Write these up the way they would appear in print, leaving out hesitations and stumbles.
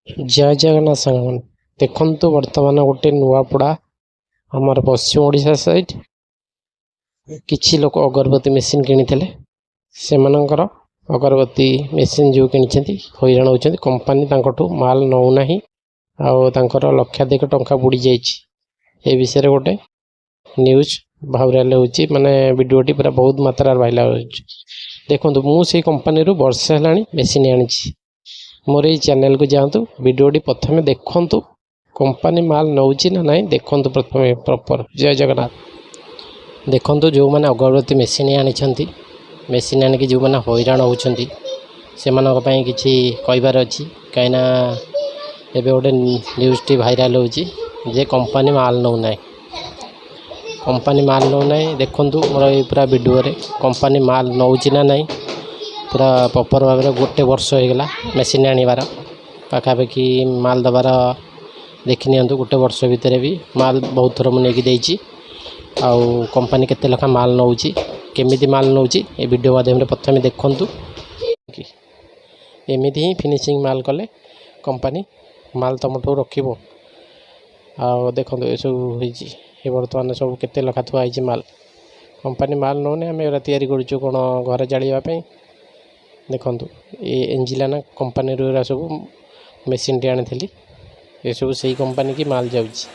जय जगन्नाथ साङ्ग देखु बर्तमान गोटे नुआपड़ा आमर पश्चिम ओडिशा साइड किछि लोक अगरबत्ती मेसीन किनिथिले से अगरबत्ती मेसीन जो किनिछन्ति हैरान होउछन्ति कंपनी तांकठू माल नौ नाही आउ तांकर लक्षाधिक टंका बुड़ी जाइछि। ए विषय गोटे न्यूज भाइराल होउछि माने वीडियोटी पूरा बहुत मात्रा भाइराल होउछि। देखंतु मु से कंपनी रु वर्ष हेलाणी मेसीन आनिछि। मोर ये चैनल को जातु वीडियोटी प्रथम देखु कंपनी माल नौची ना ना देखु प्रथम प्रॉपर। जय जगन्नाथ देखु जो मैंने अगरबत्ती मेसीन आनी मेसीन आनिक जो मैंने हैरान होती से किसी कहार अच्छी कहीं एवं गोटे न्यूज़टी भाइराल होची जे कंपनी माल नौ ना कंपनी माल नौ ना देखु मोर पूरा वीडियो कंपनी माल नौची ना ना पूरा प्रॉपर भाव में गोटे वर्ष होगा मेसीन आनिबार पाखापाखि माल दबार देखनी गोटे वर्ष भितर भी माल बहुत थर मुझे देती आउ कंपनी केते लखा माल नौची केमिति माल नौची ए वीडियो माध्यम प्रथम देखु एमती ही फिनिशिंग माल कले कंपनी माल तुमठू रखिबो। आउ देखो ये सब ये बर्तमान सब केते लखा थुआई माल कंपनी माल नौने आम एरा तैयारी करूँ कौन घर जावाई देखु ये एंजिलाना कंपनी रू सब मेसीन टी आनी ये सब से कंपनी की माल जाऊँगी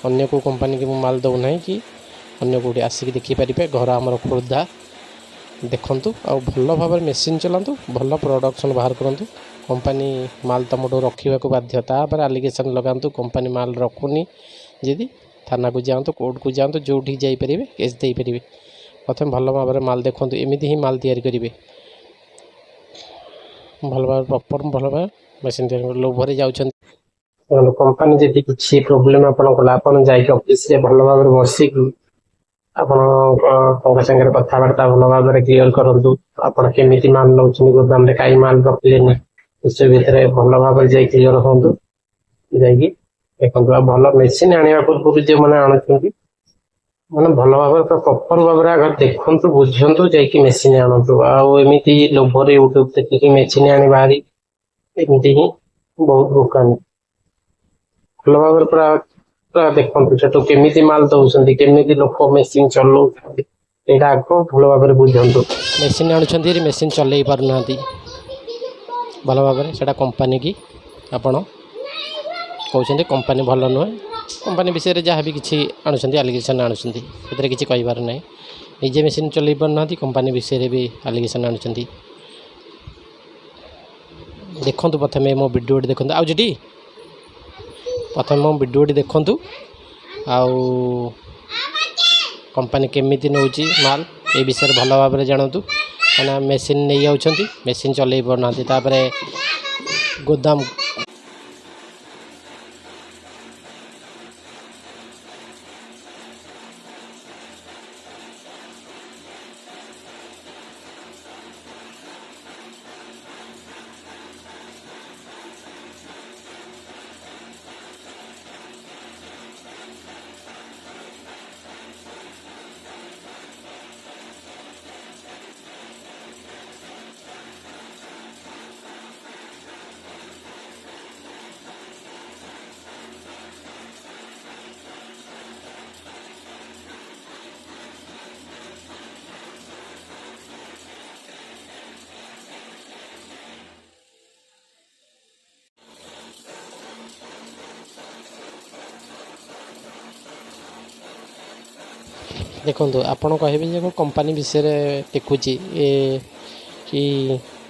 अन्य को कंपनी की माल दौना कि अन्य कौटी आसिक देखिपारे घर आमर खोर्धा देखु आ भल भाव मेसीन चलातु भल प्रोडक्शन बाहर करूँ कंपनी माल तुमठू रखा बाध्य तापर आलिगेसन लगातु कंपनी माल रखुनी जदि थाना को जातु कोर्ट को जातु जो जापर केस दे पारे प्रथम भल भाव माल देखु एमती ही माल तैयारी करेंगे भल भाव प्रॉपर भल भाव मेसीन लोभर जाऊँ कंपनी जदि किसी प्रोब्लेम आपन जाइए ऑफिस रे भल भाव बसिक आपन सागर कथबार्ता भल भाव क्लीयर करूँ आपड़ केमी माल नौ गोदाम कई माल रखिले उस भितर भल भाव जा क्लीयर हूँ देखो भल मेसीन आने पूर्व जो मैंने आणुच्च मैंने भल भाव प्रॉपर भाव आगे देखु बुझु जा मेसीन आणतु आमती लोभर यूट्यूब देखिए मेसीन आनी बाहरी एमती ही बहुत बोकानी भल भाव पूरा पूरा देखु से केमी माल दौरान केमी लोक मेसीन चलाऊ यहाँ आग भल भाव बुझु मेसीन आणुंट मेसीन चल पारना भल भाव से कंपनी की आपण कहते कंपनी भल नुहे कंपनी विषय में जहाँ भी किसी आणुंट आलिगेसन आणुंट किसी कहार ना निजे मेसीन चल पारना कंपनी विषय भी आलिगेसन आणुंट देखु प्रथम मो वीडियो देखो आउटी प्रथम मो वीडियो देखु आउ कंपनी केमिति नौची माल ए विषय भल भाव जानतु कहीं मेसीन नहीं जाऊँच मेसीन चल पारना गोदाम देखो आपड़ कहे जो कंपनी विषय देखुची कि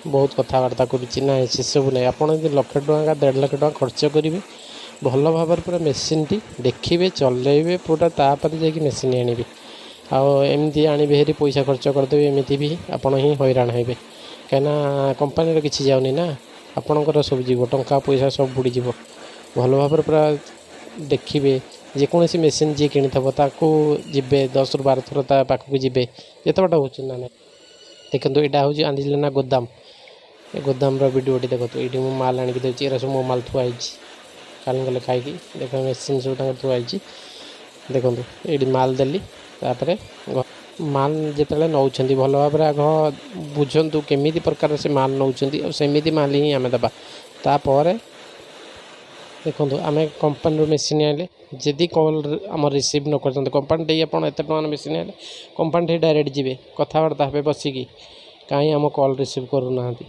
बहुत कथबार्ता करुच्ची से सब नहीं आपड़ लक्ष टका 1.5 लाख टका खर्च करेंगे भल भाव पूरा मेसीन टी देखिए चलेबे पूरा तापर जाकि मेसीन आनिबे आमती आनिबे हेरी पैसा खर्च करदेवे एमती भी आपड़ ही हैरान हेबे कहीं कंपनी किसी जाऊनी ना आपणकर सब जीव टंका पैसा सब बुड़ीज भल भाव पूरा देखिए जेकोसी मेसीन जी कि जी 10 ରୁ 12 थर ता पाखक जी जिते बाट हो ना देखो यहाँ हूँ आंदिले ना गोदाम ये गोदाम वीडियो देखो ये मुझे माल आणिक देती सब मो माल थुआई काली गले खाई देख मेसीन सब थुआई देखो ये माल देली माल जिते नौ भल भाव आग बुझु केमी प्रकार से माल नौ सेमती माल ही आम दबा तापर ଦେଖନ୍ତୁ ଆମେ କମ୍ପାନୀରୁ ମେସିନ୍ ଆଣିଲେ ଯଦି କଲ୍ ଆମର ରିସିଭ୍ ନ କରିଛନ୍ତି କମ୍ପାନୀଟି ଆପଣ ଏତେ ଟଙ୍କାର ମେସିନ୍ ଆଣିଲେ କମ୍ପାନୀଠି ଡାଇରେକ୍ଟ ଯିବେ କଥାବାର୍ତ୍ତା ହେବେ ବସିକି କାହିଁ ଆମ କଲ୍ ରିସିଭ୍ କରୁନାହାନ୍ତି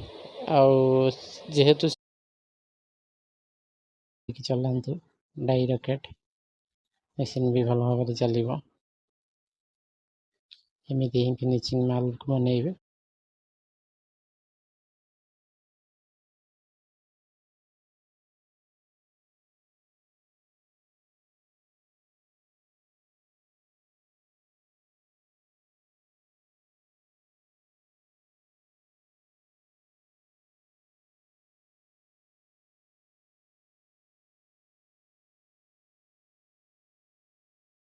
ଆଉ ଯେହେତୁ ଚଲାନ୍ତୁ ଡାଇ ରକେଟ୍ ମେସିନ୍ ବି ଭଲ ଭାବରେ ଚାଲିବ ଏମିତି ହିଁ ଫିନିସିଂ ମାଲକୁ ବନେଇବେ।